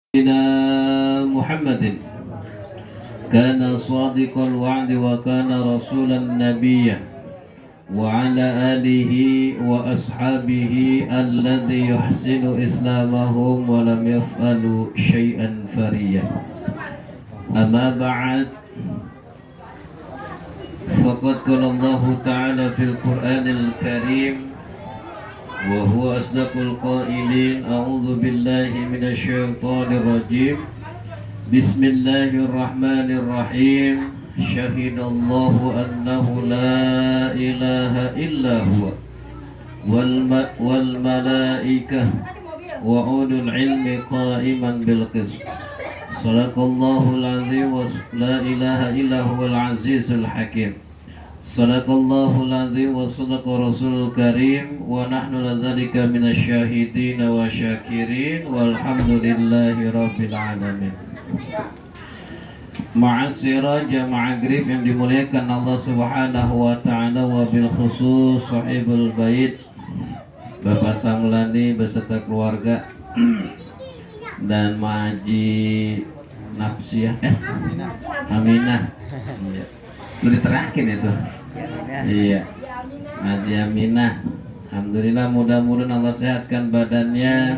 إلى محمد كان صادق الوعد وكان رسولا نبيا وعلى آله وأصحابه الذي يحسن إسلامهم ولم يفعلوا شيئا فريا. أما بعد فقد قال الله تعالى في القرآن الكريم وهو أصدق القائلين أعوذ بالله من الشيطان الرجيم بسم الله الرحمن الرحيم شهد الله أنه لا إله إلا هو والملائكة وأولو العلم قائما بالقسط صدق الله العظيم لا إله إلا هو العزيز الحكيم Sadaqallahul azim wa sadaqa rasulul karim wa nahnu ladzalika minasyahidin wa syakirin walhamdulillahi rabbil alamin. Ma'asyiral jamaah Grib yang dimuliakan Allah Subhanahu wa taala wa bil khusus sahibul bait Bapak Samlani beserta keluarga dan Maji Nafsiyah Aminah. Iya. Lu diterakin itu. Iya. Haji Aminah. Alhamdulillah, mudah-mudahan Allah sehatkan badannya,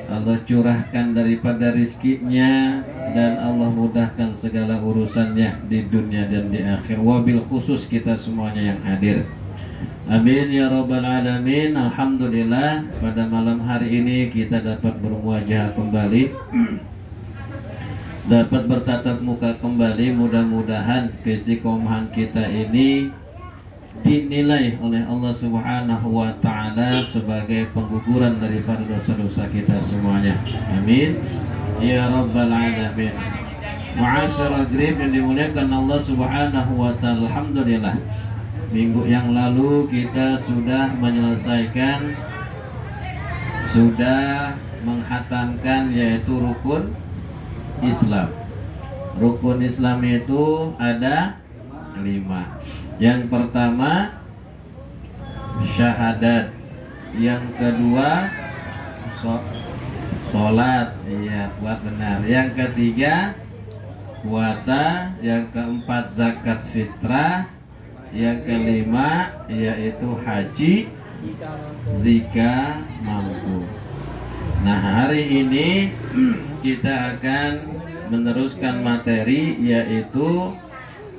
Allah curahkan daripada rizkinya, dan Allah mudahkan segala urusannya di dunia dan di akhir. Wabil khusus kita semuanya yang hadir. Amin ya rabbal alamin. Alhamdulillah, pada malam hari ini kita dapat bermuajah kembali, dapat bertatap muka kembali. Mudah-mudahan keistiqomahan kita ini dinilai oleh Allah Subhanahu wa taala sebagai pengguguran daripada dosa-dosa kita semuanya. Amin ya rabbal alamin. Ma'asyiral Grib yang dimuliakan Allah Subhanahu wa taala, alhamdulillah minggu yang lalu kita sudah menyelesaikan, sudah menghatamkan yaitu rukun Islam. Rukun Islam itu ada 5. Yang pertama syahadat, yang kedua sholat, iya buat benar, yang ketiga puasa, yang keempat zakat fitrah, yang kelima yaitu haji jika mampu. Nah, hari ini kita akan meneruskan materi yaitu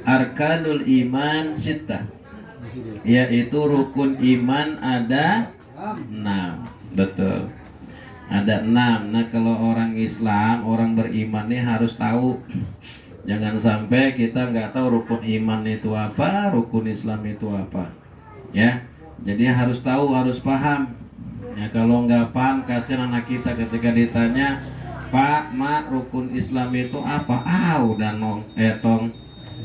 Arkanul Iman Sittah, yaitu rukun iman ada 6. Betul, ada 6. Nah, kalau orang Islam, orang beriman nih harus tahu. Jangan sampai kita nggak tahu rukun iman itu apa, rukun Islam itu apa. Ya, jadi harus tahu, harus paham. Ya, kalau nggak paham, kasihan anak kita ketika ditanya, Pak, Mak, rukun Islam itu apa? Udah tong.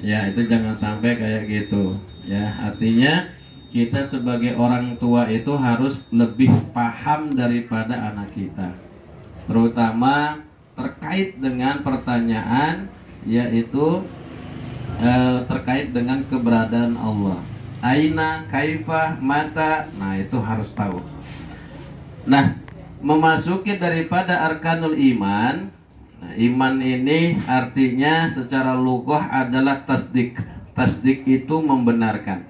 Ya, itu jangan sampai kayak gitu. Ya, artinya kita sebagai orang tua itu harus lebih paham daripada anak kita, terutama terkait dengan pertanyaan yaitu terkait dengan keberadaan Allah. Aina, kaifah, mata. Nah, itu harus tahu. Nah, memasuki daripada arkanul iman. Nah, iman ini artinya secara lughah adalah tasdik. Tasdik itu membenarkan.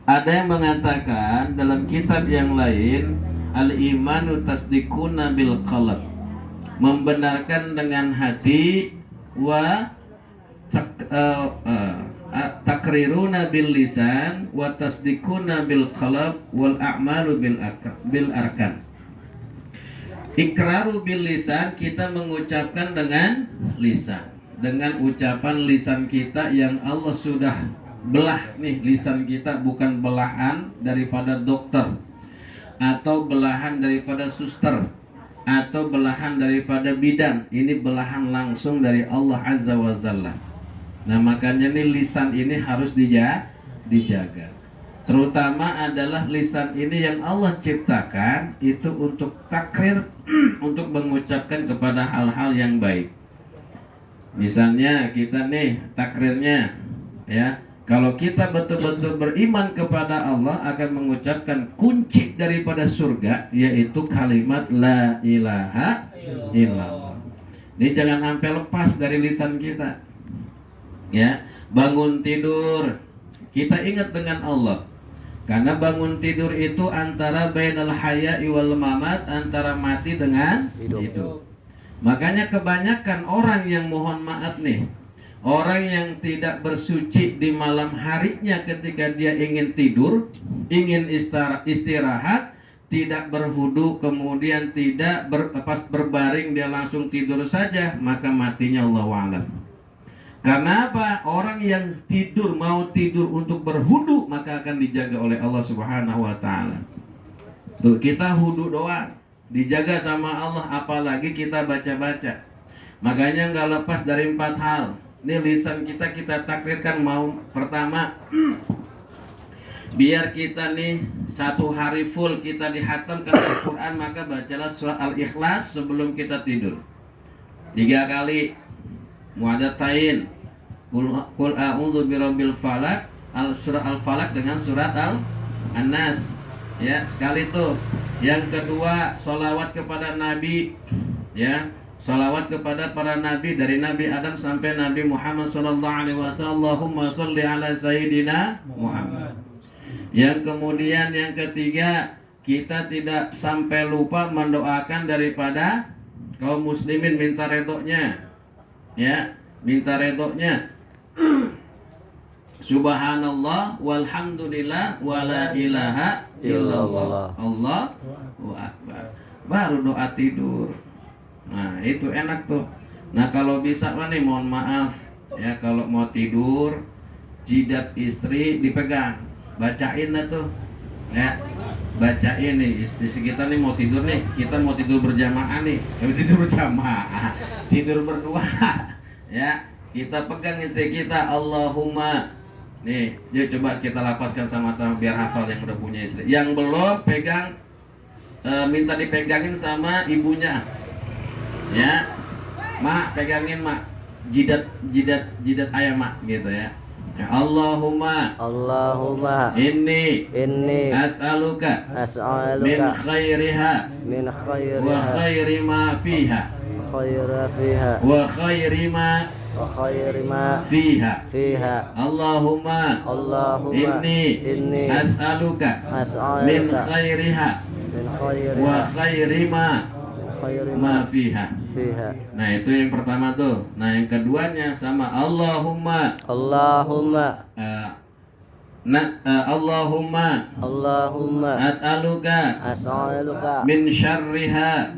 Ada yang mengatakan dalam kitab yang lain, al-imanu tasdikuna bil qalb, membenarkan dengan hati, wa takriruna bil lisan, wa tasdikuna bil qalb, wal a'malu bil arkan. Ikraru bil lisan, kita mengucapkan dengan lisan, dengan ucapan lisan kita yang Allah sudah belah nih. Lisan kita bukan belahan daripada dokter, atau belahan daripada suster, atau belahan daripada bidan. Ini belahan langsung dari Allah Azza wa Jalla. Nah, makanya nih lisan ini harus dijaga. Terutama adalah lisan ini yang Allah ciptakan itu untuk takrir, untuk mengucapkan kepada hal-hal yang baik. Misalnya kita nih takrirnya, ya, kalau kita betul-betul beriman kepada Allah akan mengucapkan kunci daripada surga, yaitu kalimat la ilaha illallah. Ini jangan sampai lepas dari lisan kita. Ya, bangun tidur kita ingat dengan Allah. Karena bangun tidur itu antara bainal haya'i wal mamat, antara mati dengan hidup. Makanya kebanyakan orang yang mohon maaf nih, orang yang tidak bersuci di malam harinya ketika dia ingin tidur, ingin istirahat, tidak berhudu, kemudian tidak pas berbaring dia langsung tidur saja, maka matinya Allahu a'lam. Karena apa? Orang yang tidur, mau tidur untuk berhudu, maka akan dijaga oleh Allah Subhanahu wa ta'ala. Tuh, kita hudu doang, dijaga sama Allah, apalagi kita baca-baca. Makanya nggak lepas dari 4 hal. Ini lisan kita takrirkan. Mau pertama, biar kita nih 1 hari full kita dihatamkan Al-Quran, maka bacalah surat Al-Ikhlas sebelum kita tidur 3 kali. Mu'adatain, Qul a'udzu birabbil falaq, surat Al-Falaq dengan surat An-Nas. Ya, sekali tuh. Yang kedua, sholawat kepada Nabi. Ya, sholawat kepada para Nabi dari Nabi Adam sampai Nabi Muhammad sallallahu alaihi wasallam. Allahumma sholli ala sayyidina Muhammad. Yang kemudian yang ketiga, kita tidak sampai lupa mendoakan daripada kaum muslimin, minta redoknya. Ya, minta redoknya. Subhanallah walhamdulillah wala ilaha illallah Allahu akbar. Baru doa tidur. Nah, itu enak tuh. Nah, kalau bisa nih, mohon maaf ya, kalau mau tidur jidat istri dipegang, bacain lah tuh. Ya, bacain nih istri kita nih mau tidur nih, kita mau tidur berjamaah nih. Tidur berjamaah, tidur berdua. Ya, kita pegang istri kita, Allahumma. Nih, yuk coba kita lapaskan sama-sama biar hafal yang udah punya istri. Yang belum pegang, minta dipegangin sama ibunya. Ya, mak pegangin mak, jidat ayam mak gitu ya. Ya, Allahumma inni as'aluka min khairiha wa khairi ma fiha wa khairi ma fiha. Allahumma inni as'aluka min khairiha wa khairi ma fiha. Nah, itu yang pertama tuh. Nah, yang keduanya sama Allahumma as'aluka min syarriha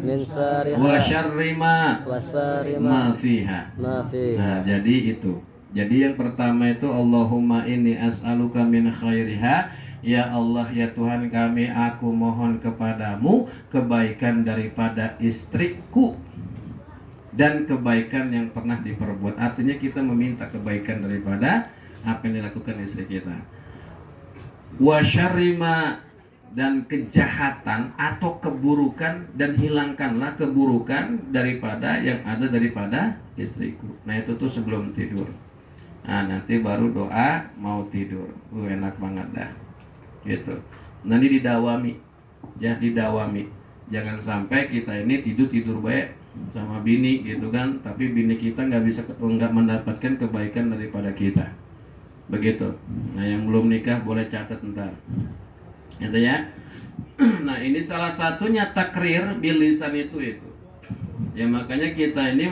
wa syarri ma fiha. Nah, jadi itu. Jadi yang pertama itu Allahumma inni as'aluka min khairiha. Ya Allah, ya Tuhan kami, aku mohon kepadamu kebaikan daripada istriku dan kebaikan yang pernah diperbuat. Artinya kita meminta kebaikan daripada apa yang dilakukan istri kita. Wa syarri ma, dan kejahatan atau keburukan, dan hilangkanlah keburukan daripada yang ada daripada istriku. Nah, itu tuh sebelum tidur. Nah, nanti baru doa mau tidur. Enak banget dah. Gitu. Nanti didawami. Ya, didawami. Jangan sampai kita ini tidur baik sama bini gitu kan, tapi bini kita nggak mendapatkan kebaikan daripada kita. Begitu. Nah, yang belum nikah boleh catat ntar. Gitu ya. Nah, ini salah satunya takrir bil lisan itu. Ya, makanya kita ini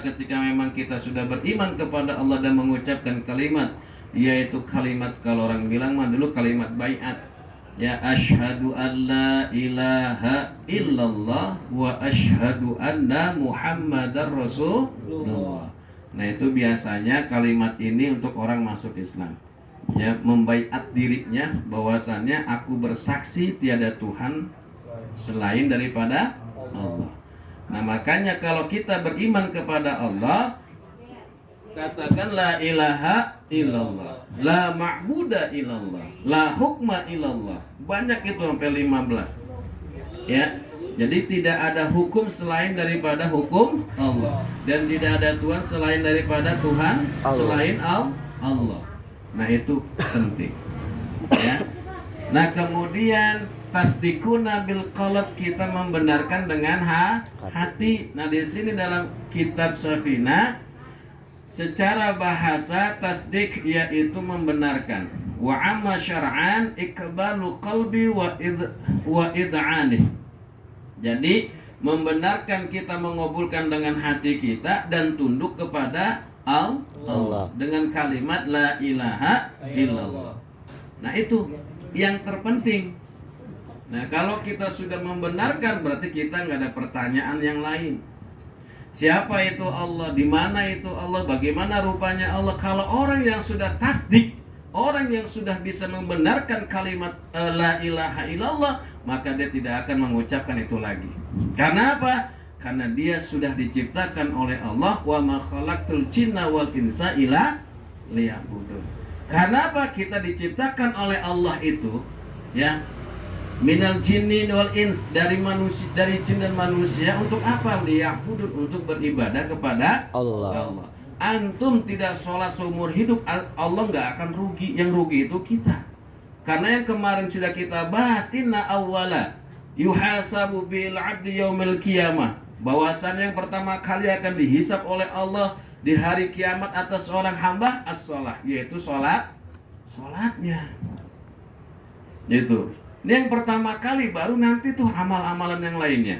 ketika memang kita sudah beriman kepada Allah dan mengucapkan kalimat, yaitu kalimat, kalau orang bilang mah dulu kalimat baiat. Ya, asyhadu an la ilaha illallah wa asyhadu anna Muhammadar Rasulullah. Nah, itu biasanya kalimat ini untuk orang masuk Islam. Ya, membaiat dirinya bahwasannya aku bersaksi tiada Tuhan selain daripada Allah. Nah, makanya kalau kita beriman kepada Allah, katakan la ilaha illallah, la ma'buda illallah, la hukma illallah. Banyak itu sampai 15. Ya. Jadi tidak ada hukum selain daripada hukum Allah, dan tidak ada Tuhan selain daripada Tuhan selain Allah. Nah, itu penting. Ya. Nah, kemudian tasdikuna bil qalb, kita membenarkan dengan hati. Nah, di sini dalam kitab Safina secara bahasa tasdik yaitu membenarkan. Wa amma syar'an iqbalu qalbi wa id'ani. Jadi membenarkan kita mengabulkan dengan hati kita dan tunduk kepada Allah dengan kalimat la ilaha illallah. Nah, itu yang terpenting. Nah, kalau kita sudah membenarkan berarti kita nggak ada pertanyaan yang lain. Siapa itu Allah? Di mana itu Allah? Bagaimana rupanya Allah? Kalau orang yang sudah tasdik, orang yang sudah bisa membenarkan kalimat la ilaha illallah, maka dia tidak akan mengucapkan itu lagi. Karena apa? Karena dia sudah diciptakan oleh Allah, wa ma khalaqtul jinna wal insa illa liya'budun. Karena apa? Kita diciptakan oleh Allah itu, ya, minal jinni wal ins, dari manusia, dari jin dan manusia, untuk apa? Liya'budun, untuk beribadah kepada Allah. Antum tidak sholat seumur hidup, Allah nggak akan rugi. Yang rugi itu kita. Karena yang kemarin sudah kita bahas, inna awwala yuhasabu bil abdi yaumil qiyamah, bahwasannya yang pertama kali akan dihisap oleh Allah di hari kiamat atas seorang hamba as-sholah, yaitu sholatnya. Itu. Ini yang pertama kali, baru nanti tuh amal-amalan yang lainnya.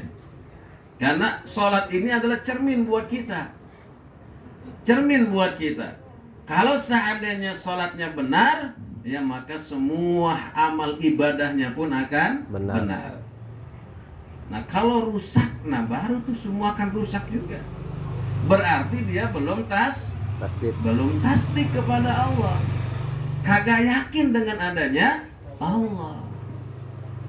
Karena sholat ini adalah cermin buat kita. Cermin buat kita. Kalau seandainya sholatnya benar, ya maka semua amal ibadahnya pun akan benar. Nah, kalau rusak, nah baru tuh semua akan rusak juga. Berarti dia belum tasdik kepada Allah. Kagak yakin dengan adanya Allah.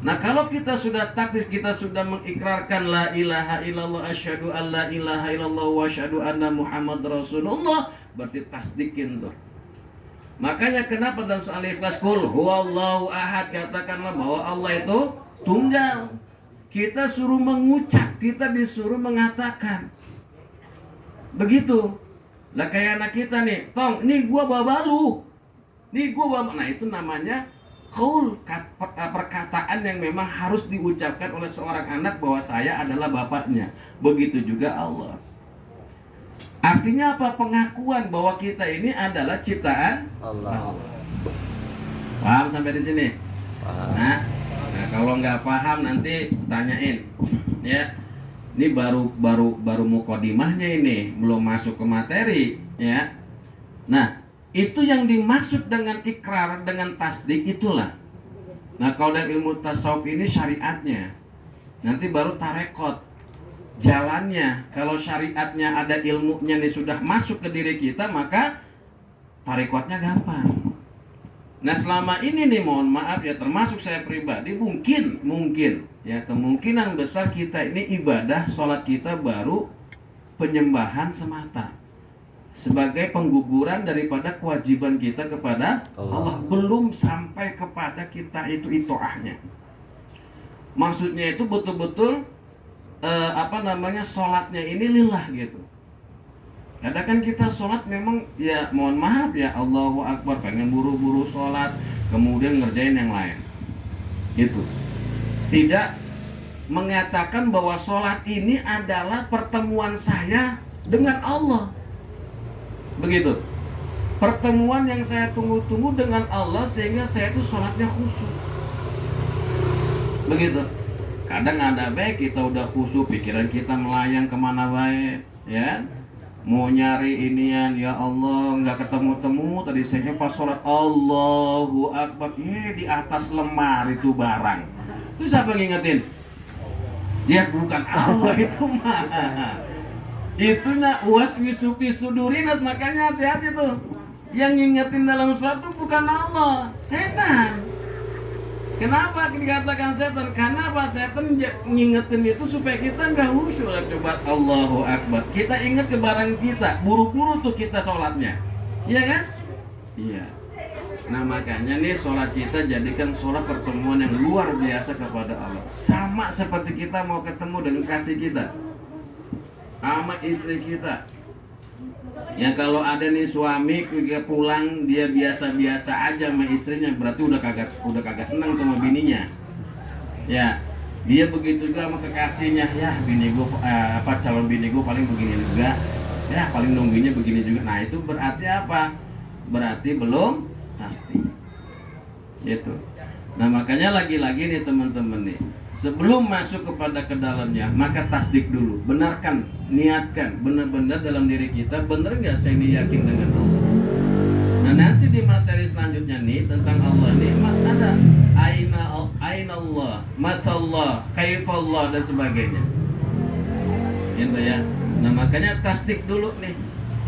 Nah, kalau kita sudah taktis, kita sudah mengikrarkan la ilaha illallah, asyhadu an la ilaha illallah wa asyhadu anna Muhammad Rasulullah, berarti tasdikin tuh. Makanya kenapa dalam soal ikhlas, kul huwallahu ahad, katakanlah bahwa Allah itu tunggal. Kita suruh mengucap, kita disuruh mengatakan. Begitu. Lah kayak anak kita nih, tong, nih gua bawa lu. Nih gua bawa. Nah, itu namanya qaul, perkataan yang memang harus diucapkan oleh seorang anak bahwa saya adalah bapaknya. Begitu juga Allah. Artinya apa? Pengakuan bahwa kita ini adalah ciptaan Allah. Paham sampai di sini? Paham. Nah, kalau nggak paham nanti tanyain. Ya. Ini baru mukodimahnya ini, belum masuk ke materi, ya. Nah, itu yang dimaksud dengan ikrar, dengan tasdik itulah. Nah, kalau dalam ilmu tasawuf ini syariatnya. Nanti baru tarekot, jalannya. Kalau syariatnya ada ilmunya nih sudah masuk ke diri kita, maka tarekotnya gampang. Nah, selama ini nih, mohon maaf ya, termasuk saya pribadi, mungkin ya, kemungkinan besar kita ini ibadah sholat kita baru penyembahan semata, sebagai pengguguran daripada kewajiban kita kepada Allah. Belum sampai kepada kita itu itoahnya. Maksudnya itu betul-betul sholatnya ini lillah gitu. Kadang kan kita sholat memang ya, mohon maaf ya, Allahu Akbar, pengen buru-buru sholat, kemudian ngerjain yang lain. Itu tidak mengatakan bahwa sholat ini adalah pertemuan saya dengan Allah. Begitu. Pertemuan yang saya tunggu-tunggu dengan Allah sehingga saya itu sholatnya khusyuk. Begitu. Kadang ada baik kita udah khusyuk, pikiran kita melayang kemana baik, ya. Mau nyari inian, ya Allah, nggak ketemu-temu. Tadi saya pas sholat Allahu Akbar, di atas lemari itu barang. Itu siapa ngingetin? Ya bukan Allah itu mah. Itu nak was wisupi sudurinas, makanya hati-hati tuh. Yang ngingetin dalam sholat itu bukan Allah, setan. Kenapa dikatakan setan? Karena apa? Setan ngingetin itu supaya kita nggak khusyuk. Coba Allahu Akbar, kita ingat ke barang kita, buru-buru tuh kita sholatnya, iya kan? Iya. Nah, makanya nih sholat kita jadikan sholat pertemuan yang luar biasa kepada Allah. Sama seperti kita mau ketemu dengan kasih kita, sama istri kita. Ya, kalau ada nih suami pulang dia biasa-biasa aja sama istrinya, berarti udah kagak senang sama bininya. Ya, dia begitu juga sama kekasihnya. Ya, bini gue calon bini gue paling begini juga. Ya, paling nunggunya begini juga. Nah, itu berarti apa? Berarti belum pasti. Gitu. Nah, makanya lagi-lagi nih teman-teman nih, sebelum masuk kepada ke dalamnya, maka tasdik dulu. Benarkan, niatkan benar-benar dalam diri kita, benar nggak saya ini yakin dengan Allah. Nah, nanti di materi selanjutnya nih tentang Allah nih ada aina Allah, mata Allah, kaifallah dan sebagainya. Gitu ya. Nah, makanya tasdik dulu nih.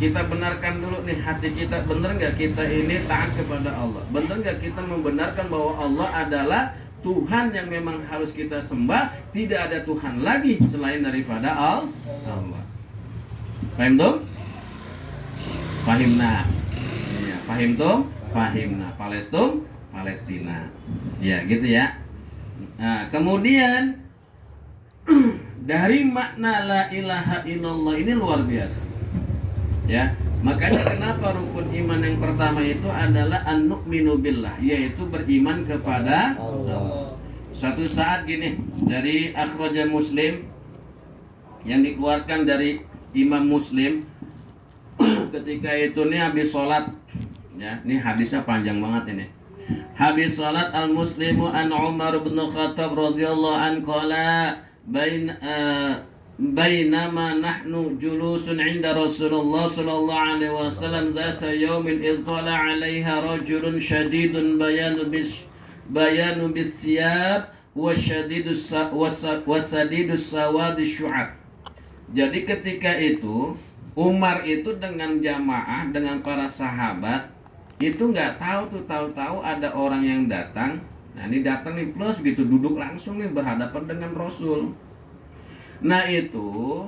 Kita benarkan dulu nih hati kita, benar nggak kita ini taat kepada Allah, benar nggak kita membenarkan bahwa Allah adalah Tuhan yang memang harus kita sembah, tidak ada Tuhan lagi selain daripada Allah. Paham dong? Fahimna. Ya, pahim dong? Fahimna. Palestina. Ya, gitu ya. Nah, kemudian dari makna la ilaha illallah ini luar biasa. Ya, makanya kenapa rukun iman yang pertama itu adalah an-nu'minu billah, yaitu beriman kepada Allah. Suatu saat gini, dari akhraja Muslim yang dikeluarkan dari Imam Muslim ketika itu nih habis sholat, ya, ini hadisnya panjang banget ini. Habis sholat al-muslimu an Umar bin Khattab radhiyallahu an qala bainama nahnu julusun inda Rasulullah sallallahu alaihi wasallam zata yaumin idh tala 'alaiha rajulun shadidun bayanu bisyab wa shadidus sawadis syu'ab. Jadi ketika itu Umar itu dengan jamaah dengan para sahabat itu nggak tahu ada orang yang datang. Nah, ini datang nih plus gitu duduk langsung nih berhadapan dengan Rasul. Nah, itu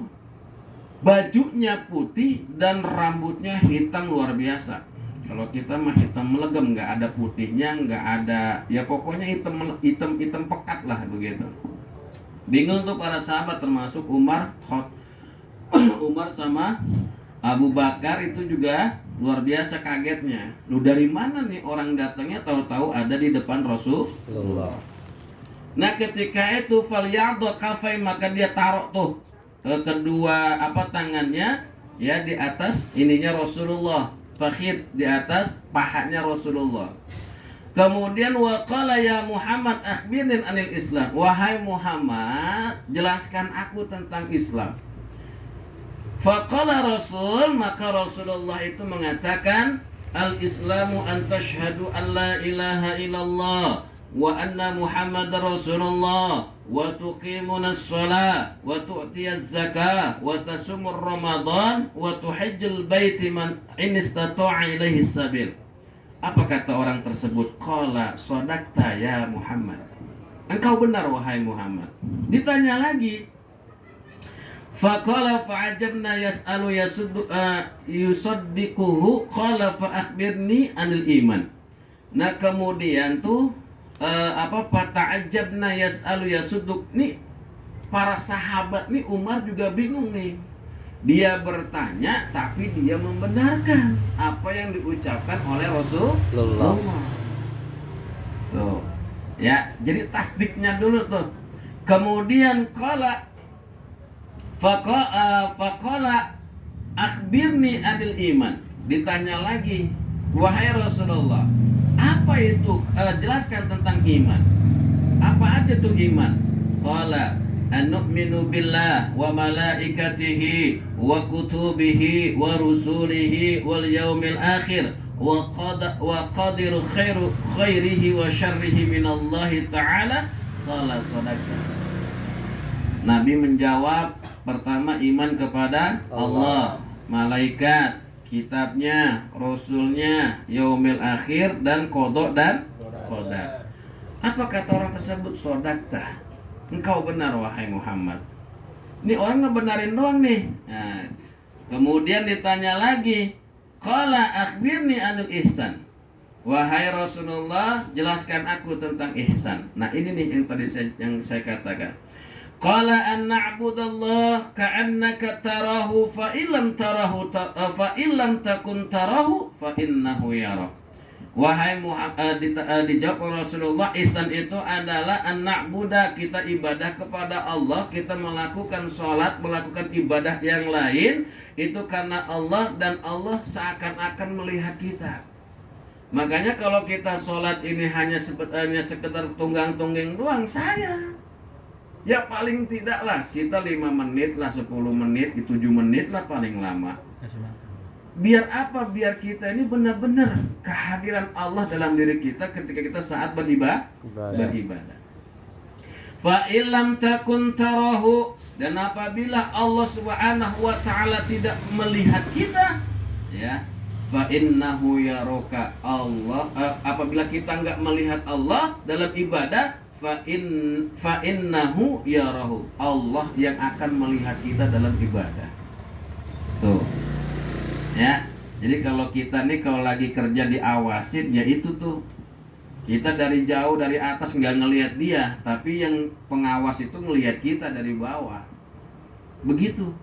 bajunya putih dan rambutnya hitam luar biasa. Kalau kita mah hitam melegem, nggak ada putihnya, nggak ada, ya pokoknya hitam pekat lah begitu. Bingung tuh para sahabat termasuk Umar sama Abu Bakar itu juga luar biasa kagetnya. Lu dari mana nih orang datangnya tahu-tahu ada di depan Rasulullah. Nah, ketika itu falyadhu kafai, maka dia taruh tuh kedua tangannya ya di atas ininya Rasulullah, fakhid di atas pahanya Rasulullah. Kemudian waqala ya Muhammad akhbirni anil Islam, wahai Muhammad jelaskan aku tentang Islam. Faqala Rasul, maka Rasulullah itu mengatakan al-Islamu an tashhadu an la ilaha illallah wa anna Muhammadar Rasulullah wa tuqimuna as-shalah wa tu'tiyaz zakah wa tasumur Ramadan wa tuhajjul baiti man in istata'a ilaihi sabil. Apa kata orang tersebut? Qala shadaqta ya Muhammad. Engkau benar wahai Muhammad. Ditanya lagi. Faqala fa'ajabna yas'alu yusaddiquhu qala fa akhbirni anil iman. Nah, kemudian tuh fata'ajabna yas'alu yasudduq nih para sahabat nih Umar juga bingung nih. Dia bertanya tapi dia membenarkan apa yang diucapkan oleh Rasulullah. Tuh. Ya, jadi tasdiknya dulu tuh. Kemudian faqala akhbirni anil iman. Ditanya lagi, wahai Rasulullah, apa itu? Jelaskan tentang iman. Apa aja tuh iman? Qala an-nu'minu billah wa malaikatihi wa kutubihi wa rusulihi wal yaumil akhir wa qadiru khairihi wa syarrihi minallahi ta'ala. Qala sadaqta. Nabi menjawab, pertama iman kepada Allah, malaikat, kitabnya, rasulnya, yaumil akhir dan qada dan qadar. Apa kata orang tersebut? Sadaqta. Engkau benar wahai Muhammad. Ini orang ngebenarin doang nih. Nah, kemudian ditanya lagi, qala akhbirni anil ihsan. Wahai Rasulullah, jelaskan aku tentang ihsan. Nah, ini nih yang tadi saya katakan. Qala an na'budallah ka'annaka tarahu fa illam takun tarahu fa innahu yarak. Wahai Muhammad, dijawab oleh Rasulullah, ihsan itu adalah an-na'buda, kita ibadah kepada Allah, kita melakukan sholat, melakukan ibadah yang lain itu karena Allah, dan Allah seakan-akan melihat kita. Makanya kalau kita sholat ini hanya sekedar tunggang-tungging doang, ya paling tidak lah kita 5 menit lah, 10 menit, 7 menit lah paling lama. Biar apa? Biar kita ini benar-benar kehadiran Allah dalam diri kita ketika kita saat beribadah. Fa illam takun tarahu, dan apabila Allah Subhanahu wa taala tidak melihat kita, ya, fa innahu yaraka, Allah, apabila kita enggak melihat Allah dalam ibadah, fa innahu yarahu, Allah yang akan melihat kita dalam ibadah. Tuh. Ya, jadi kalau kita nih kalau lagi kerja diawasin, ya itu tuh kita dari jauh dari atas nggak ngelihat dia, tapi yang pengawas itu ngelihat kita dari bawah. Begitu,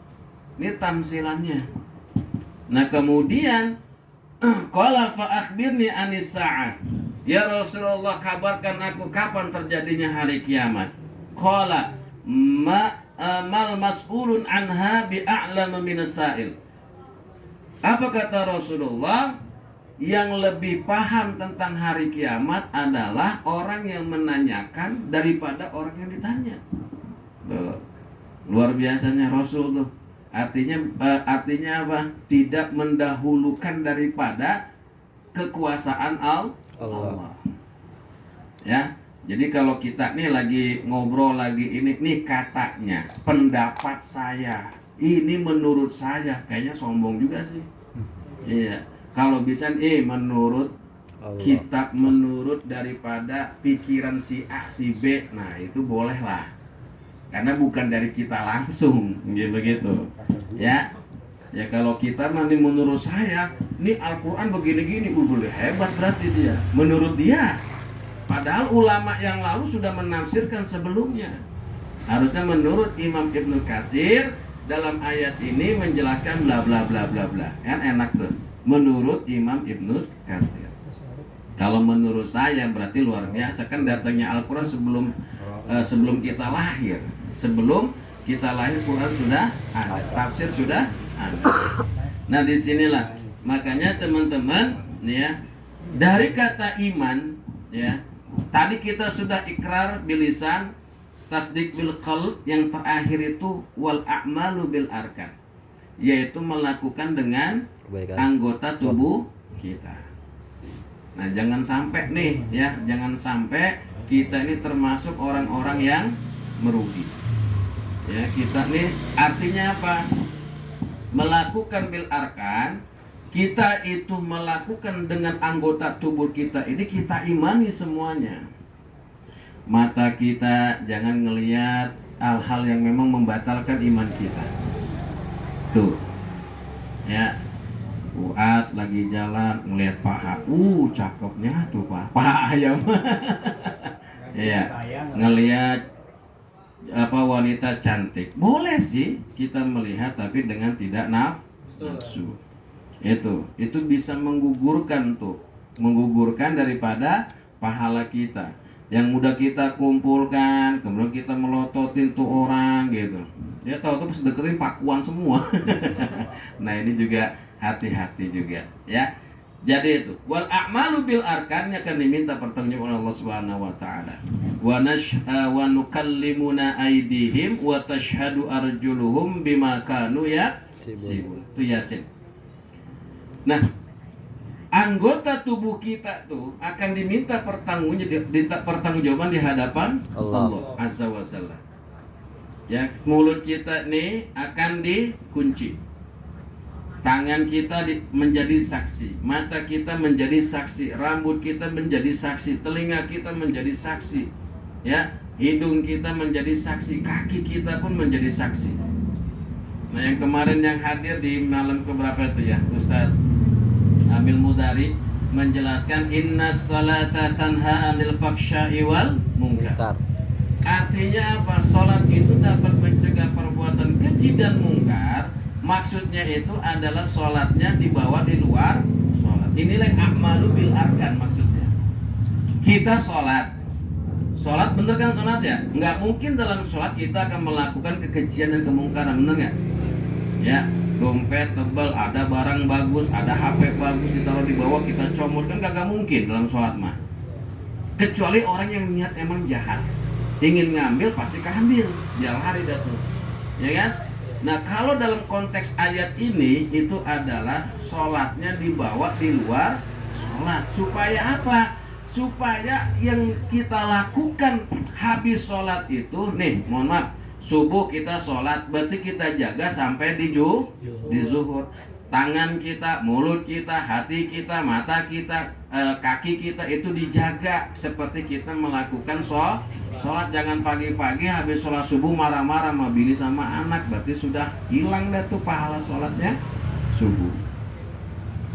ini tamsilannya. Nah kemudian, qala fa akhbirni anis sa'ah, ya Rasulullah, kabarkan aku kapan terjadinya hari kiamat. Qala mal mas'ulun anha bi'a'lama minas sa'il. Apa kata Rasulullah? Yang lebih paham tentang hari kiamat adalah orang yang menanyakan daripada orang yang ditanya. Tuh. Luar biasanya Rasul tuh. Artinya apa? Tidak mendahulukan daripada kekuasaan Allah. Ya. Jadi kalau kita nih lagi ngobrol lagi ini nih katanya, pendapat saya, ini menurut saya, kayaknya sombong juga sih. Iya. Kalau bisa menurut Allah, kitab, menurut daripada pikiran si A si B, nah itu boleh lah. Karena bukan dari kita langsung, begitu. Ya. Ya kalau kita nanti menurut saya, ini Al-Qur'an begini-gini, boleh hebat berarti dia. Menurut dia. Padahal ulama yang lalu sudah menafsirkan sebelumnya. Harusnya menurut Imam Ibnu Katsir dalam ayat ini menjelaskan bla bla bla bla bla. Kan enak tuh. Menurut Imam Ibnu Katsir. Kalau menurut saya berarti luar biasa, kan datangnya Al-Qur'an sebelum kita lahir. Sebelum kita lahir Quran sudah ada, tafsir sudah ada. Nah, disinilah makanya teman-teman nih ya, dari kata iman ya, tadi kita sudah ikrar bilisan, tasdik bil qalb, yang terakhir itu wal a'malu bil arkan, yaitu melakukan dengan anggota tubuh kita. Nah, jangan sampai nih ya, jangan sampai kita ini termasuk orang-orang yang merugi. Ya, kita nih artinya apa? Melakukan bil arkan, kita itu melakukan dengan anggota tubuh kita ini, kita imani semuanya. Mata kita jangan ngelihat hal-hal yang memang membatalkan iman kita. Tuh. Ya. Uat lagi jalan ngelihat paha. Cakepnya tuh paha ayam. Iya. Ngelihat wanita cantik. Boleh sih kita melihat, tapi dengan tidak nafsu. Itu bisa menggugurkan daripada pahala kita. Yang mudah kita kumpulkan, kemudian kita melototin tuh orang gitu. Ya tahu-tahu pas deketin pakuan semua. Nah, ini juga hati-hati juga ya. Jadi itu wal a'malu bil arkan akan diminta pertanggungjawaban Allah Subhanahu wa taala. Wa nukallimuna aydihim wa tashhadu arjuluhum bima kanu yaksibun. Itu Yasin. Nah, anggota tubuh kita tuh akan diminta pertanggungjawaban di hadapan Allah Azza wa Jalla. Ya, mulut kita nih akan dikunci. Tangan kita menjadi saksi, mata kita menjadi saksi, rambut kita menjadi saksi, telinga kita menjadi saksi, ya, hidung kita menjadi saksi, kaki kita pun menjadi saksi. Nah, yang kemarin yang hadir di malam keberapa itu ya, Ustadz Amil Mudari menjelaskan inna salata tanha anil faksha'i wal munkar. Artinya apa? Salat itu dapat mencegah perbuatan keji dan mungkar. Maksudnya itu adalah sholatnya dibawa di luar sholat. Inilah a'malu bil arkan maksudnya. Kita sholat bener kan sholat ya? Nggak mungkin dalam sholat kita akan melakukan kekejian dan kemungkaran, bener nggak? Ya, dompet tebal, ada barang bagus, ada HP bagus ditaruh di bawah kita comot, kan kagak mungkin dalam sholat mah. Kecuali orang yang niat emang jahat, ingin ngambil pasti keambil, dia lari dah tuh, ya kan? Nah kalau dalam konteks ayat ini itu adalah sholatnya dibawa di luar sholat. Supaya apa? Supaya yang kita lakukan habis sholat itu, nih mohon maaf, subuh kita sholat, berarti kita jaga sampai di zuhur. Tangan kita, mulut kita, hati kita, mata kita, kaki kita itu dijaga seperti kita melakukan sholat. Jangan pagi-pagi habis sholat subuh marah-marah sama bini sama anak, berarti sudah hilang dah tuh pahala sholatnya subuh.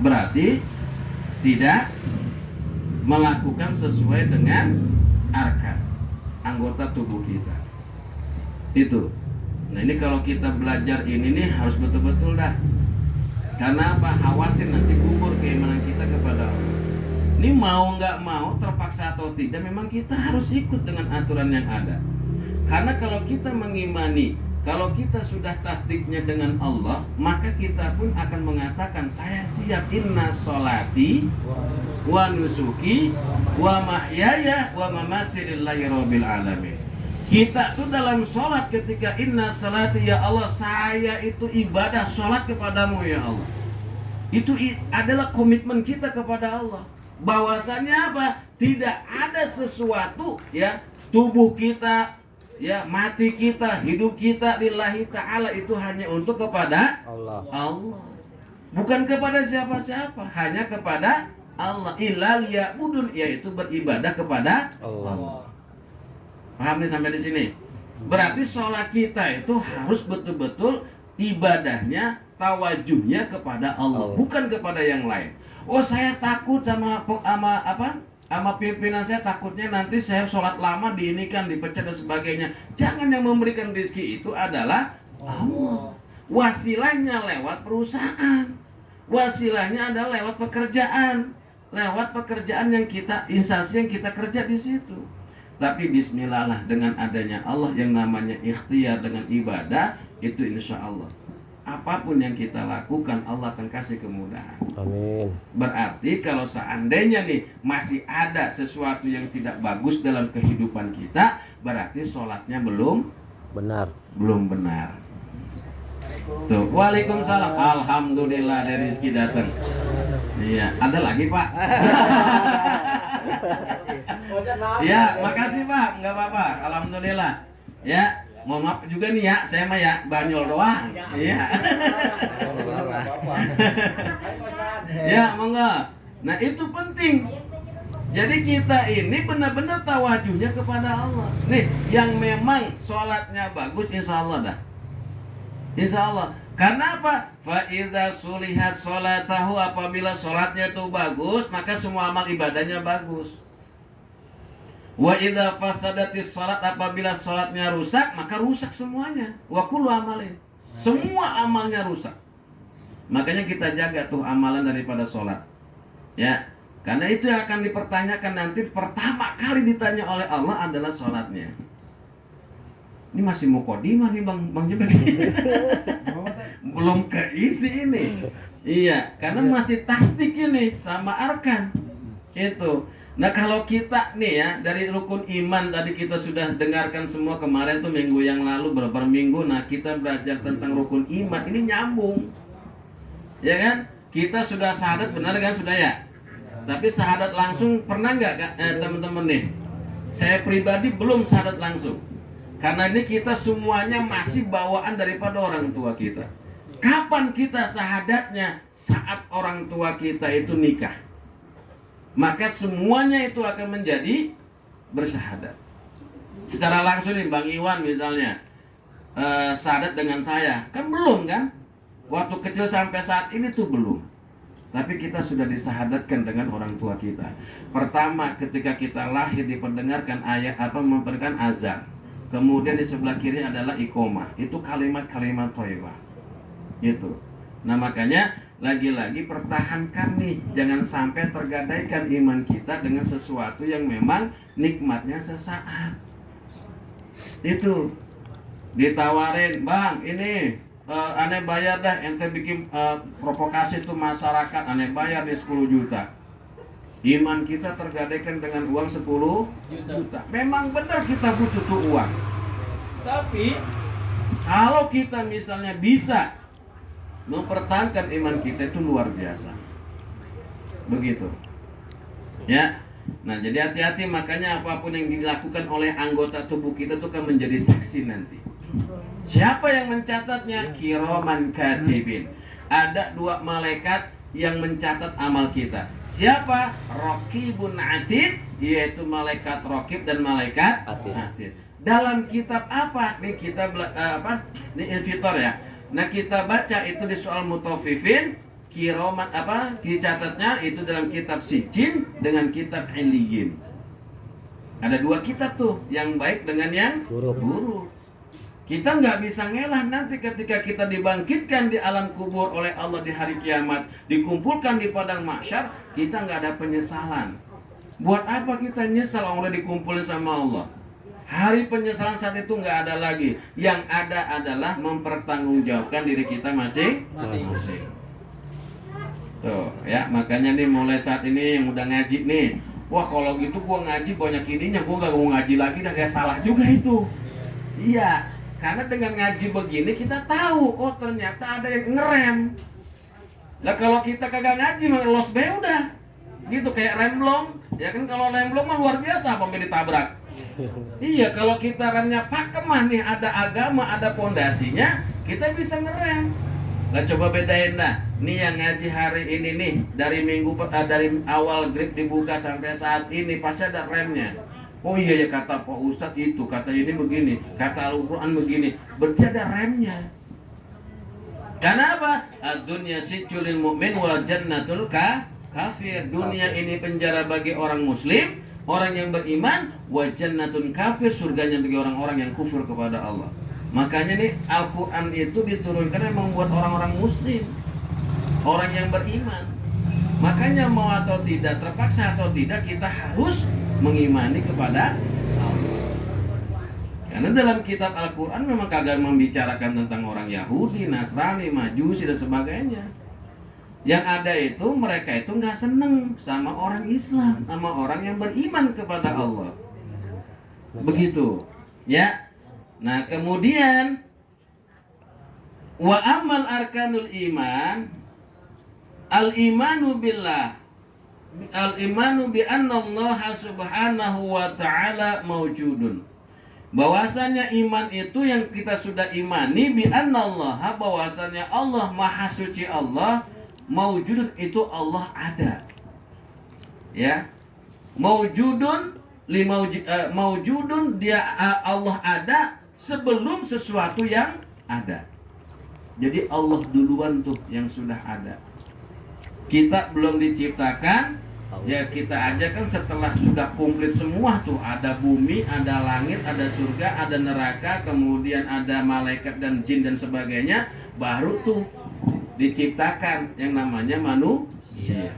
Berarti tidak melakukan sesuai dengan arkan anggota tubuh kita itu. Nah ini kalau kita belajar ini nih harus betul-betul dah. Karena apa? Khawatir nanti gugur keimanan kita kepada Allah. Ini mau nggak mau, terpaksa atau tidak, memang kita harus ikut dengan aturan yang ada. Karena kalau kita mengimani, kalau kita sudah tasdiknya dengan Allah, maka kita pun akan mengatakan, saya siap, inna sholati wa nusuki wa mahyaya wa mamati lillahi rabbil alamin. Kita tuh dalam sholat ketika inna sholati, ya Allah saya itu ibadah sholat kepadamu ya Allah. Itu adalah komitmen kita kepada Allah. Bahwasannya apa? Tidak ada sesuatu ya, tubuh kita ya, mati kita, hidup kita lillahi ta'ala, itu hanya untuk kepada Allah. Bukan kepada siapa-siapa, hanya kepada Allah. Illal ya'budun, yaitu beribadah kepada Allah. Paham nih sampai di sini? Berarti sholat kita itu harus betul-betul ibadahnya, tawajuhnya kepada Allah, bukan kepada yang lain. Oh saya takut sama pimpinan saya, takutnya nanti saya sholat lama diinikan, dipecat dan sebagainya. Jangan, yang memberikan rezeki itu adalah Allah. Wasilahnya lewat perusahaan, wasilahnya adalah lewat pekerjaan yang kita, instansi yang kita kerja di situ. Tapi bismillah lah, dengan adanya Allah yang namanya ikhtiar dengan ibadah, itu insya Allah apapun yang kita lakukan Allah akan kasih kemudahan. Amin. Berarti kalau seandainya nih masih ada sesuatu yang tidak bagus dalam kehidupan kita, berarti sholatnya belum benar. Tuh, waalaikumsalam. Alhamdulillah dari rezeki datang. Iya, ada lagi Pak. Ya, makasih Pak, nggak apa-apa. Alhamdulillah. Ya, mohon maaf juga nih ya, saya mah ya banyol doang. Iya. Ya, monggo. Nah, itu penting. Jadi kita ini benar-benar tawajuhnya kepada Allah. Nih, yang memang sholatnya bagus, insya Allah dah. Insya Allah. Karena apa? Fa'idha sulihat sholatahu, apabila sholatnya itu bagus, maka semua amal ibadahnya bagus. Wa idza fasadatis salat, apabila salatnya rusak, maka rusak semuanya. Wa kullu amalin, semua amalnya rusak. Makanya kita jaga tuh amalan daripada salat. Ya, karena itu yang akan dipertanyakan nanti, pertama kali ditanya oleh Allah adalah salatnya. Ini masih muqaddimah nih Bang Jebel. Belum keisi ini. Iya, karena masih tasdik ini sama arkan. Itu. Nah kalau kita nih ya, dari rukun iman tadi kita sudah dengarkan semua kemarin tuh minggu yang lalu, beberapa minggu. Nah kita belajar tentang rukun iman, ini nyambung, ya kan? Kita sudah syahadat, benar kan sudah ya? Tapi syahadat langsung pernah nggak teman-teman nih? Saya pribadi belum syahadat langsung, karena ini kita semuanya masih bawaan daripada orang tua kita. Kapan kita syahadatnya? Saat orang tua kita itu nikah, maka semuanya itu akan menjadi bersyahadat. Secara langsung nih Bang Iwan misalnya syahadat dengan saya, kan belum kan? Waktu kecil sampai saat ini tuh belum. Tapi kita sudah disyahadatkan dengan orang tua kita. Pertama ketika kita lahir diperdengarkan ayat memperdengarkan azan. Kemudian di sebelah kiri adalah iqomah. Itu kalimat-kalimat thayyibah. Itu. Nah makanya lagi-lagi pertahankan nih, jangan sampai tergadaikan iman kita dengan sesuatu yang memang nikmatnya sesaat. Itu ditawarin, bang ini aneh bayar dah, ente bikin provokasi tuh masyarakat, aneh bayar nih 10 juta. Iman kita tergadaikan dengan uang 10 juta. Memang benar kita butuh tuh uang. Tapi kalau kita misalnya bisa mempertahankan iman kita, itu luar biasa. Begitu. Ya. Nah, jadi hati-hati, makanya apapun yang dilakukan oleh anggota tubuh kita itu kan menjadi saksi nanti. Siapa yang mencatatnya? Kiraman katibin. Ada 2 malaikat yang mencatat amal kita. Siapa? Raqibun atid, yaitu malaikat raqib dan malaikat atid. Dalam kitab apa? Ini kitab apa? Ini invitor ya. Nah, kita baca itu di soal mutaffifin, kiraman apa? Dicatatnya itu dalam kitab Sijin dengan kitab Iliyin. Ada 2 kitab tuh, yang baik dengan yang buruk. Kita nggak bisa ngelah nanti ketika kita dibangkitkan di alam kubur oleh Allah di hari kiamat, dikumpulkan di padang mahsyar, kita nggak ada penyesalan. Buat apa kita nyesal orang udah dikumpulin sama Allah? Hari penyesalan saat itu nggak ada lagi. Yang ada adalah mempertanggungjawabkan diri kita masing-masing. Tuh ya, makanya nih mulai saat ini yang udah ngaji nih, wah kalau gitu gua ngaji banyak ininya, gua nggak mau ngaji lagi, dan kayak salah juga itu. Iya. Karena dengan ngaji begini kita tahu, oh ternyata ada yang ngerem. Lah kalau kita kagak ngaji mah los be udah. Gitu kayak remblong. Ya kan kalau remblong mah luar biasa apa ditabrak. Iya, kalau kita remnya pakemah nih, ada agama, ada pondasinya, kita bisa ngerem. Lah coba bedain dah. Nih yang ngaji hari ini nih, dari dari awal grip dibuka sampai saat ini pasti ada remnya. Oh iya ya, kata Pak Ustadz itu, kata ini begini, kata Al-Quran begini. Berarti ada remnya. Karena apa? Ad-dunya sijjulil mu'min wal jannatul kafir. Dunia ini penjara bagi orang muslim, orang yang beriman, wa jannatun kafir, surganya bagi orang-orang yang kufur kepada Allah. Makanya nih Al-Quran itu diturunkan memang buat orang-orang muslim, orang yang beriman. Makanya mau atau tidak, terpaksa atau tidak, kita harus mengimani kepada Allah. Karena dalam kitab Al-Quran memang kagak membicarakan tentang orang Yahudi, Nasrani, Majusi dan sebagainya. Yang ada itu mereka itu nggak seneng sama orang Islam, sama orang yang beriman kepada Allah. Begitu, ya. Nah kemudian wa amal arkanul iman, al-imanu billah, al-imanu bi anna Allah subhanahu wa ta'ala mawjudun. Bahwasanya iman itu yang kita sudah imani, bi anna Allah, bahwasanya Allah maha suci, Allah mawjudun, itu Allah ada. Ya. Mawjudun mawjudun, dia Allah ada sebelum sesuatu yang ada. Jadi Allah duluan tuh yang sudah ada. Kita belum diciptakan, ya kita aja kan setelah sudah komplit semua tuh, ada bumi, ada langit, ada surga, ada neraka, kemudian ada malaikat dan jin dan sebagainya, baru tuh diciptakan yang namanya manusia.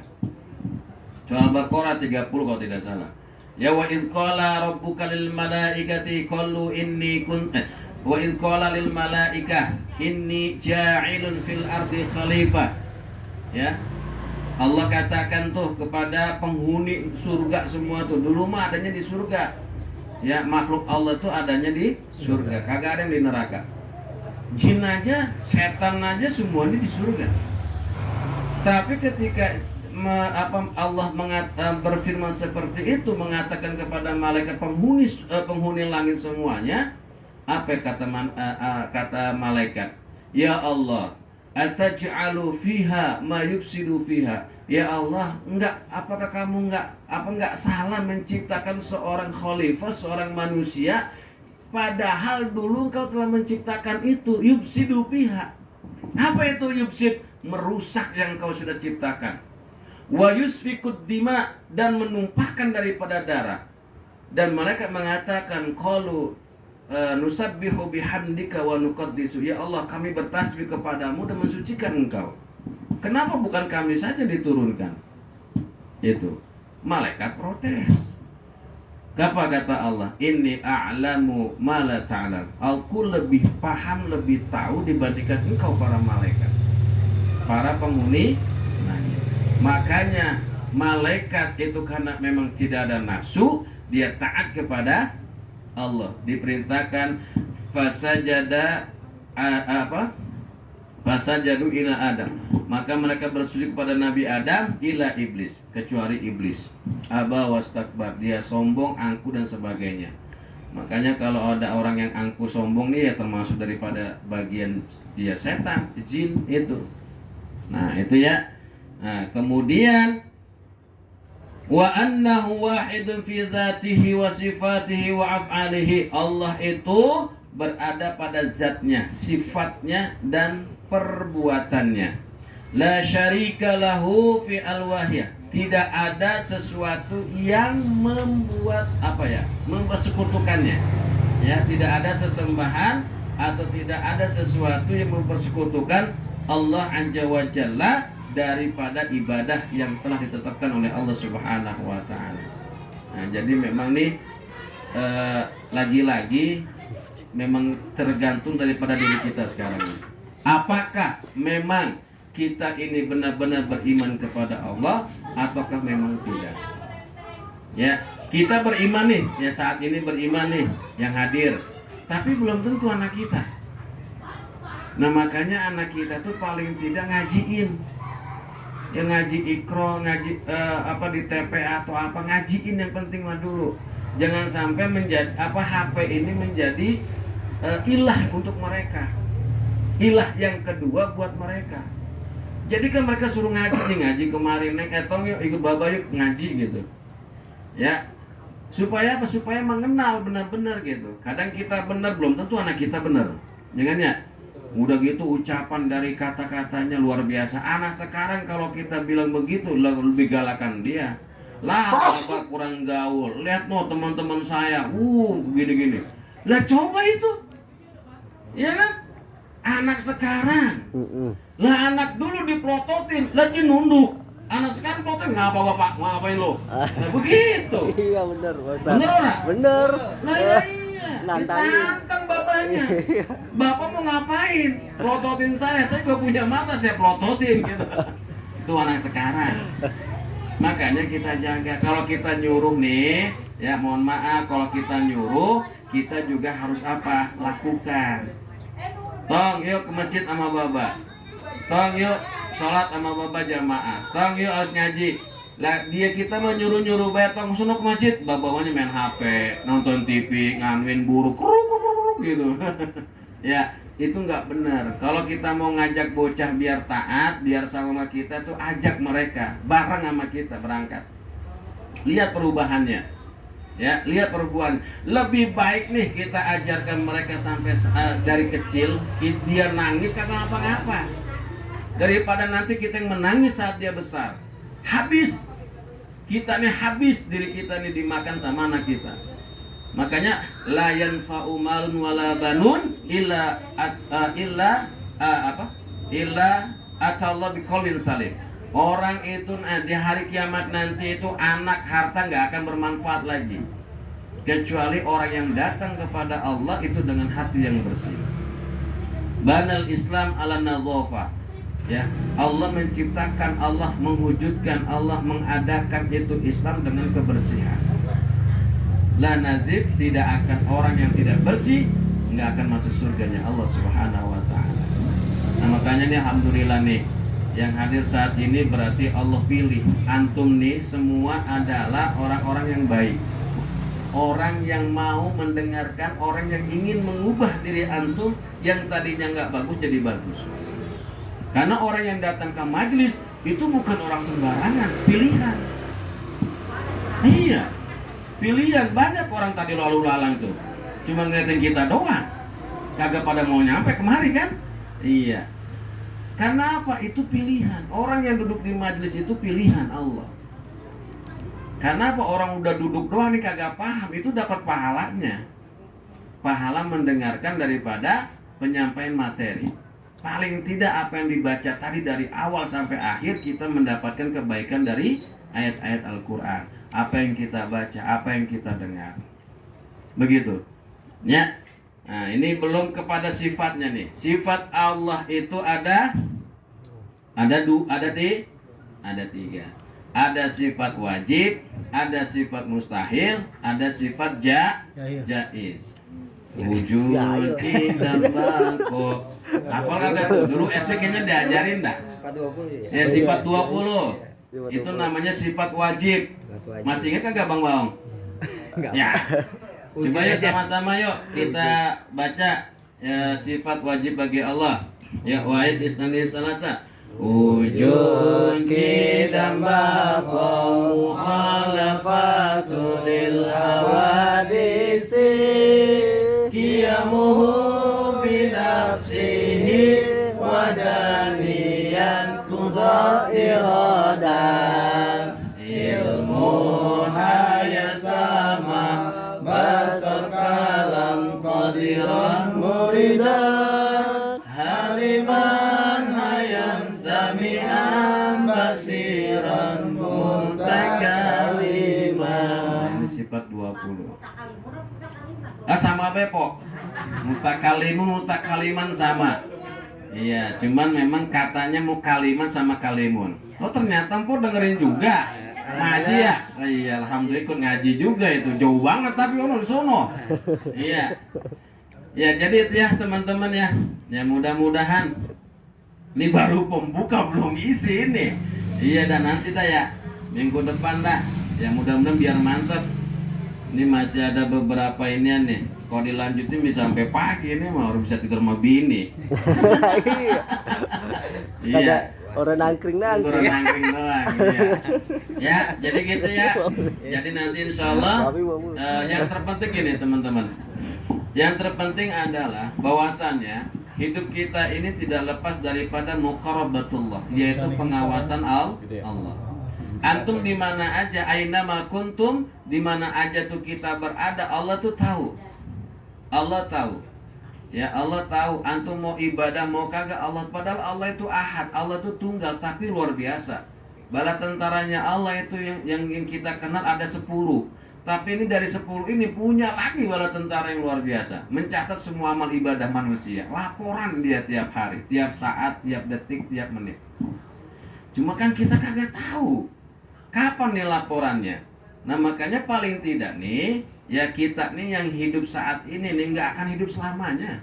Surah Al-Baqarah 30 kalau tidak salah. Ya wa idz qala rabbuka lil malaikati qalu inni wa idz qala lil malaikah inni ja'ilun fil ardi khalifah. Ya. Allah katakan tuh kepada penghuni surga semua tuh, dulu mah adanya di surga. Ya, makhluk Allah tuh adanya di surga, kagak ada yang di neraka. Jin aja, setan aja semuanya di surga. Tapi ketika Allah berfirman seperti itu, mengatakan kepada malaikat penghuni langit semuanya, apa kata malaikat? Ya Allah, ataj'alu fiha ma yufsidu fiha. Ya Allah, apakah kamu enggak salah menciptakan seorang khalifah, seorang manusia, padahal dulu Engkau telah menciptakan itu, yufsidu fiha. Apa itu yufsid? Merusak yang Engkau sudah ciptakan. Wa yusfikud dima, dan menumpahkan daripada darah. Dan malaikat mengatakan qalu nusabbihu bihamdika wa nuqaddisu. Ya Allah, kami bertasbih kepadamu dan mensucikan Engkau. Kenapa bukan kami saja diturunkan? Itu malaikat protes. Apa kata Allah? Inni a'lamu ma la ta'lam. Aku lebih paham, lebih tahu dibandingkan engkau para malaikat, para penghuni langit. Makanya malaikat itu karena memang tidak ada nafsu, dia taat kepada Allah. Diperintahkan fasajada fasajadu ila Adam. Maka mereka bersujud kepada Nabi Adam ila iblis, kecuali iblis. Aba wastakbar, dia sombong, angkuh dan sebagainya. Makanya kalau ada orang yang angkuh sombong nih ya termasuk daripada bagian dia setan, jin itu. Nah, itu ya. Nah, kemudian wa annahu wahidun fi dzatihi wa sifatihi wa af'alihi. Allah itu berada pada zatnya, sifatnya dan perbuatannya. La syarika lahu fi alwahiyah. Tidak ada sesuatu yang membuat mempersekutukannya. Ya, tidak ada sesembahan atau tidak ada sesuatu yang mempersekutukan Allah Azza wa Jalla daripada ibadah yang telah ditetapkan oleh Allah Subhanahu wa taala. Nah, jadi memang nih lagi-lagi memang tergantung daripada diri kita sekarang. Apakah memang kita ini benar-benar beriman kepada Allah ataukah memang tidak? Ya, kita beriman nih, ya saat ini beriman nih yang hadir, tapi belum tentu anak kita. Nah, makanya anak kita tuh paling tidak ngajiin. Yang ngaji ikro, ngaji di TPA atau apa, ngajiin yang penting mah dulu. Jangan sampai menjadi HP ini menjadi ilah untuk mereka. Ilah yang kedua buat mereka. Jadi kan mereka suruh ngaji nih, ngaji kemarin neng etong yuk ikut baba yuk ngaji gitu. Ya. Supaya apa? Supaya mengenal benar-benar gitu. Kadang kita benar belum tentu anak kita benar. Jangan ya. Udah gitu ucapan dari kata-katanya luar biasa. Anak sekarang kalau kita bilang begitu lebih galakan dia. Lah, baba kurang gaul. Lihat no teman-teman saya. Gini-gini. Lah coba itu. Ya kan? Anak sekarang. Lah anak dulu diplototin, lagi nunduk. Anak sekarang plototin, ngapa bapak? Ngapain lo? Nah, begitu. Iya bener, Ustaz. Bener orang? Bener. Nah iya. Ditantang bapaknya. Bapak mau ngapain? Plototin saya juga punya mata, saya plototin gitu. Itu anak sekarang. Makanya kita jaga. Kalau kita nyuruh nih, ya mohon maaf, kalau kita nyuruh, kita juga harus apa? Lakukan. Tong yuk ke masjid sama baba. Tong yuk sholat sama baba jamaah. Tong yuk harus ngaji. Lah dia kita mau nyuruh-nyuruh betong sono ke masjid, babanya main HP, nonton TV, nganuin buruk gitu. Ya, itu nggak benar. Kalau kita mau ngajak bocah biar taat, biar sama kita tuh ajak mereka bareng sama kita berangkat. Lihat perubahannya. Ya, lihat perubahan. Lebih baik nih kita ajarkan mereka sampai dari kecil, dia nangis kagak ngapa-ngapa. Daripada nanti kita yang menangis saat dia besar. Habis kita nih, habis diri kita nih dimakan sama anak kita. Makanya la yanfa'u malun wala banun illa atallah biqalbin salim. Orang itu di hari kiamat nanti itu anak harta nggak akan bermanfaat lagi kecuali orang yang datang kepada Allah itu dengan hati yang bersih. Banal Islam ala nadhafa. Ya, Allah menciptakan, Allah mewujudkan, Allah mengadakan itu Islam dengan kebersihan. La nazif, tidak akan orang yang tidak bersih nggak akan masuk surganya Allah Subhanahu wa taala. Nah, makanya nih alhamdulillah nih yang hadir saat ini berarti Allah pilih antum nih semua adalah orang-orang yang baik, orang yang mau mendengarkan, orang yang ingin mengubah diri antum yang tadinya nggak bagus jadi bagus. Karena orang yang datang ke majelis itu bukan orang sembarangan, pilihan. Iya, pilihan. Banyak orang tadi lalu lalang tuh cuma ngeliatin kita doang, kagak pada mau nyampe kemari kan? Iya. Karena apa? Itu pilihan. Orang yang duduk di majelis itu pilihan Allah. Karena apa? Orang udah duduk doang nih kagak paham, itu dapat pahalanya. pahala mendengarkan daripada penyampaian materi. Paling tidak apa yang dibaca tadi dari awal sampai akhir kita mendapatkan kebaikan dari ayat-ayat Al-Quran. Apa yang kita baca, apa yang kita dengar. Begitu. Ya. Nah, ini belum kepada sifatnya nih. Sifat Allah itu ada tiga. Ada sifat wajib, ada sifat mustahil, ada sifat jaiz. Wujud dan bangkok. Hafal kagak tuh? Dulu SD kayaknya diajarin dah. Sifat 20. Itu namanya sifat wajib. Masih ingat kagak Bang Baong? Ya. Coba yuk sama-sama yuk kita baca ya, sifat wajib bagi Allah. Ya wahid isnani salasa. Wujud kidam baqa mukhalafatu lil hawadisi qiyamuhu binafsihi wadaniyan qudha iradan ilmu hayasama basar kalam qadiran muridan haliman hayam sami'an basiran mutakaliman. Ini sifat 20. Sama Bepo. Mutakaliman sama. Iya, cuman memang katanya mukaliman sama kalimun. Oh ternyata Mpok dengerin juga. Ngaji ya? Oh, iya, alhamdulillah ikut ngaji juga itu. Jauh banget tapi ono di sono. Iya. Ya, jadi itu ya teman-teman ya. Ya mudah-mudahan ini baru pembuka belum isi ini. Iya dan nanti dah ya minggu depan dah. Ya mudah-mudahan biar mantap. Ini masih ada beberapa inian nih. Kalau dilanjutin bisa sampai pagi ini mah orang bisa tidur sama bini. Iya. Orang nangkring Orang nangkring doang. Iya. Ya, jadi gitu ya. Jadi nanti insya Allah yang terpenting ini teman-teman. Yang terpenting adalah bahwasannya hidup kita ini tidak lepas daripada muqarabatullah, yaitu pengawasan Allah. Antum di mana aja, aina ma kuntum, di mana aja tuh kita berada, Allah tuh tahu. Allah tahu. Ya Allah tahu antum mau ibadah mau kagak Allah, padahal Allah itu ahad, Allah itu tunggal tapi luar biasa. Bala tentaranya Allah itu yang kita kenal ada 10. Tapi ini dari 10 ini punya lagi bala tentara yang luar biasa, mencatat semua amal ibadah manusia. Laporan dia tiap hari, tiap saat, tiap detik, tiap menit. Cuma kan kita kagak tahu kapan nih laporannya. Nah makanya paling tidak nih ya kita nih yang hidup saat ini nih nggak akan hidup selamanya.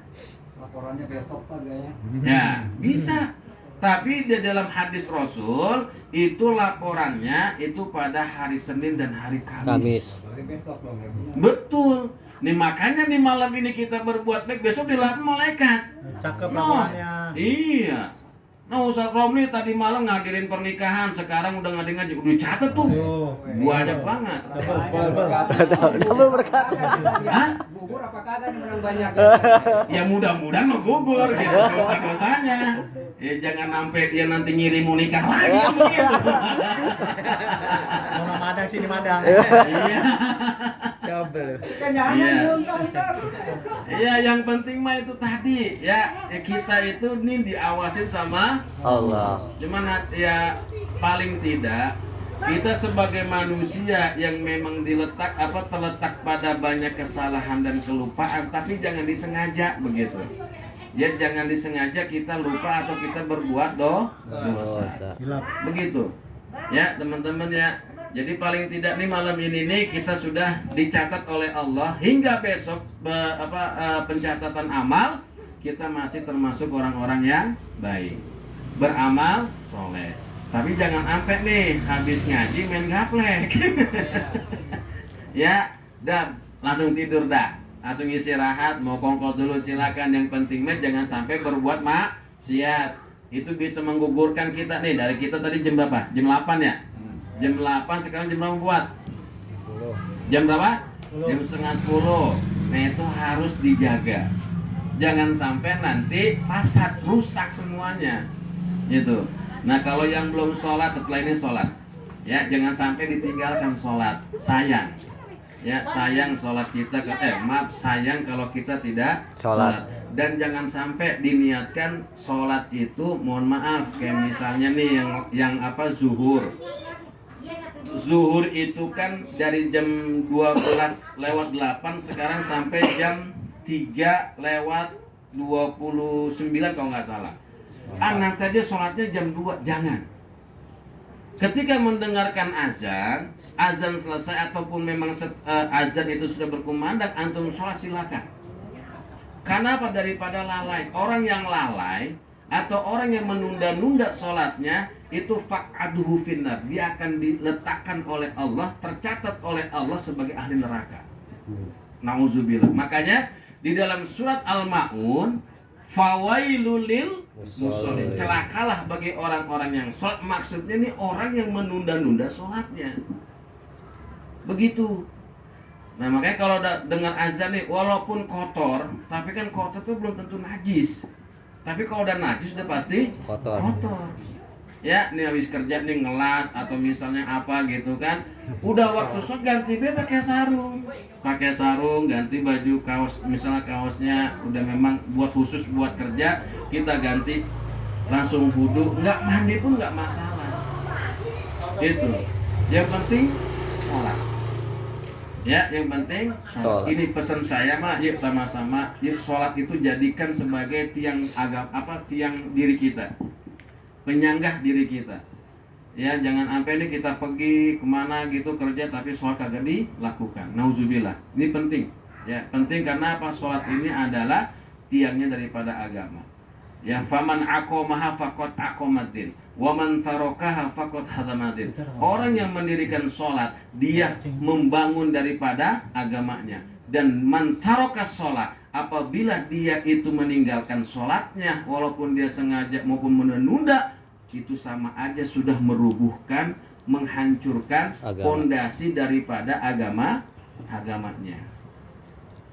Laporannya besok kagak ya? Ya bisa. Tapi di dalam hadis Rasul itu laporannya itu pada hari Senin dan hari Kamis. Hari besok dong ya. Betul. Nih makanya nih malam ini kita berbuat baik, besok dilapor malaikat. Cakep laporannya. Iya. Nah Ustaz Romli tadi malam ngadirin pernikahan, sekarang udah ngadirin ngaji, udah catat tuh. Banyak banget. Double berkat. Hah? Gugur apa kagak nih menang banyak? Ya mudah-mudahan mau gugur gitu dosa-dosanya. Ya jangan sampai dia nanti ngirim mau nikah lagi kan begitu. Sono Madang sini Madang. Iya. Double. Iya, yang penting mah itu tadi ya kita itu nih diawasin sama Allah. Cuman ya paling tidak kita sebagai manusia yang memang terletak pada banyak kesalahan dan kelupaan, tapi jangan disengaja begitu. Ya jangan disengaja kita lupa atau kita berbuat dosa. Begitu. Ya, teman-teman ya. Jadi paling tidak nih malam ini nih kita sudah dicatat oleh Allah hingga besok pencatatan amal kita masih termasuk orang-orang yang baik, beramal soleh. Tapi jangan sampai nih habis ngaji main gaplek. Ya, dan langsung tidur dah, langsung istirahat, mau kongkos dulu silakan. Yang penting mah jangan sampai berbuat maksiat. Itu bisa menggugurkan kita nih. Dari kita tadi jam berapa? Jam 8 ya? Jam 8 sekarang jam berapa buat? Jam berapa? Jam setengah 10. Nah itu harus dijaga. Jangan sampai nanti fasad, rusak semuanya. Gitu. Nah kalau yang belum sholat setelah ini sholat. Ya jangan sampai ditinggalkan sholat. Sayang. Ya, sayang sholat kita maaf, sayang kalau kita tidak Sholat. dan jangan sampai diniatkan sholat itu, mohon maaf, kayak misalnya nih yang apa, zuhur itu kan dari jam 12:08 sekarang sampai jam 3:29 kalau nggak salah. Anak aja sholatnya jam 2, jangan. Ketika mendengarkan azan selesai ataupun memang azan itu sudah berkumandang, antum sholat silakan. Karena apa? Daripada lalai. Orang yang lalai atau orang yang menunda-nunda sholatnya itu faq'aduhu finnar, dia akan diletakkan oleh Allah, tercatat oleh Allah sebagai ahli neraka. Nauzubillah. Makanya di dalam surat Al-Maun, fawailul lil musallin, celakalah bagi orang-orang yang sholat. Maksudnya nih orang yang menunda-nunda sholatnya. Begitu. Nah makanya kalau dengar azan nih, walaupun kotor, tapi kan kotor itu belum tentu najis. Tapi kalau udah najis udah pasti kotor. Ya, nih habis kerja nih ngelas atau misalnya apa gitu kan, udah waktu sholat ganti pakai sarung, ganti baju kaos, misalnya kaosnya udah memang buat khusus buat kerja, kita ganti langsung wudu, nggak mandi pun nggak masalah. Itu. Yang penting sholat. Ya, yang penting sholat. Ini pesan saya mah, yuk sama-sama, yuk sholat itu jadikan sebagai tiang tiang diri kita, penyanggah diri kita. Ya, jangan sampai ini kita pergi kemana gitu kerja tapi sholat kagak dilakukan. Nauzubillah. Ini penting. Ya, penting karena apa? Sholat ini adalah tiangnya daripada agama. Ya, faman aqamaha faqad aqamaddin, wa man tarakaha faqad hadamaddin. Orang yang mendirikan sholat, dia membangun daripada agamanya. Dan man taraka sholat, apabila dia itu meninggalkan sholatnya, walaupun dia sengaja maupun menunda, itu sama aja sudah merubuhkan, menghancurkan pondasi daripada agamanya.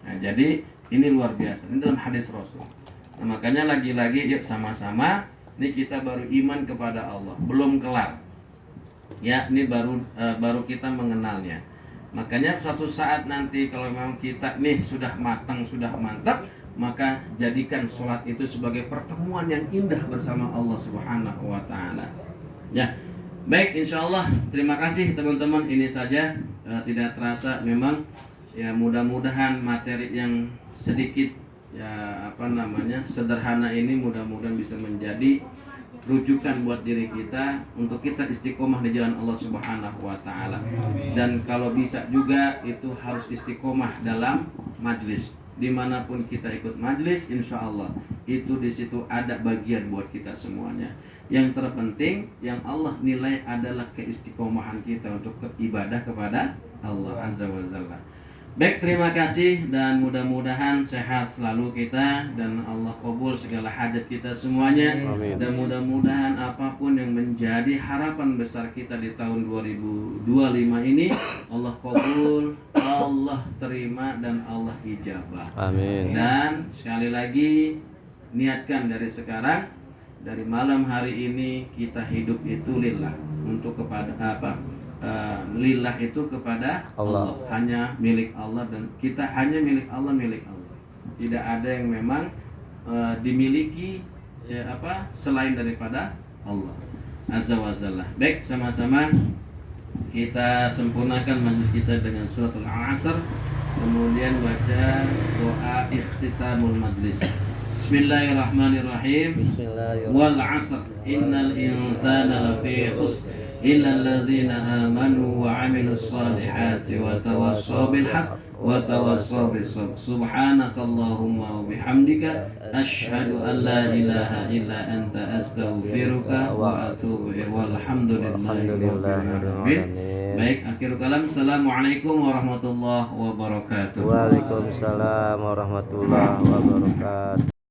Nah, jadi ini luar biasa. Ini dalam hadis Rasul. Nah, makanya lagi-lagi yuk sama-sama, ini kita baru iman kepada Allah, belum kelar. Ya, ini baru kita mengenalnya. Makanya suatu saat nanti kalau memang kita nih sudah matang, sudah mantap, maka jadikan sholat itu sebagai pertemuan yang indah bersama Allah Subhanahu wa Ta'ala. Ya, baik, insya Allah. Terima kasih teman-teman. Ini saja, tidak terasa memang. Ya, mudah-mudahan materi yang sedikit sederhana ini mudah-mudahan bisa menjadi rujukan buat diri kita untuk kita istiqomah di jalan Allah Subhanahu wa Ta'ala. Dan kalau bisa juga itu harus istiqomah dalam majlis. Dimanapun kita ikut majlis, insya Allah itu di situ ada bagian buat kita semuanya. Yang terpenting yang Allah nilai adalah keistiqomahan kita untuk ibadah kepada Allah Azza wa Jalla. Baik, terima kasih dan mudah-mudahan sehat selalu kita dan Allah kabul segala hajat kita semuanya. Amin. Dan mudah-mudahan apapun yang menjadi harapan besar kita di tahun 2025 ini Allah kabul, Allah terima dan Allah ijabah. Amin. Dan sekali lagi niatkan dari sekarang, dari malam hari ini kita hidup itu lillah, untuk kepada lillah itu kepada Allah. Hanya milik Allah dan kita hanya milik Allah. Tidak ada yang memang dimiliki selain daripada Allah Azza wa Jalla. Baik, sama-sama kita sempurnakan majlis kita dengan surat Al-Asr, kemudian baca doa ikhtitamul majlis. Bismillahirrahmanirrahim. Wal 'asr innal insana lafi khusr illa alladhina amanu wa 'amilus solihati wa tawassaw bil haqq wa tawassaw bis sabr. Subhanakallahumma wa bihamdika asyhadu an la ilaha illa anta astaghfiruka wa atubu ilaik. Walhamdulillahi rabbil alamin. Baik, akhir kalam. Assalamualaikum warahmatullahi wabarakatuh. Waalaikumsalam warahmatullahi wabarakatuh.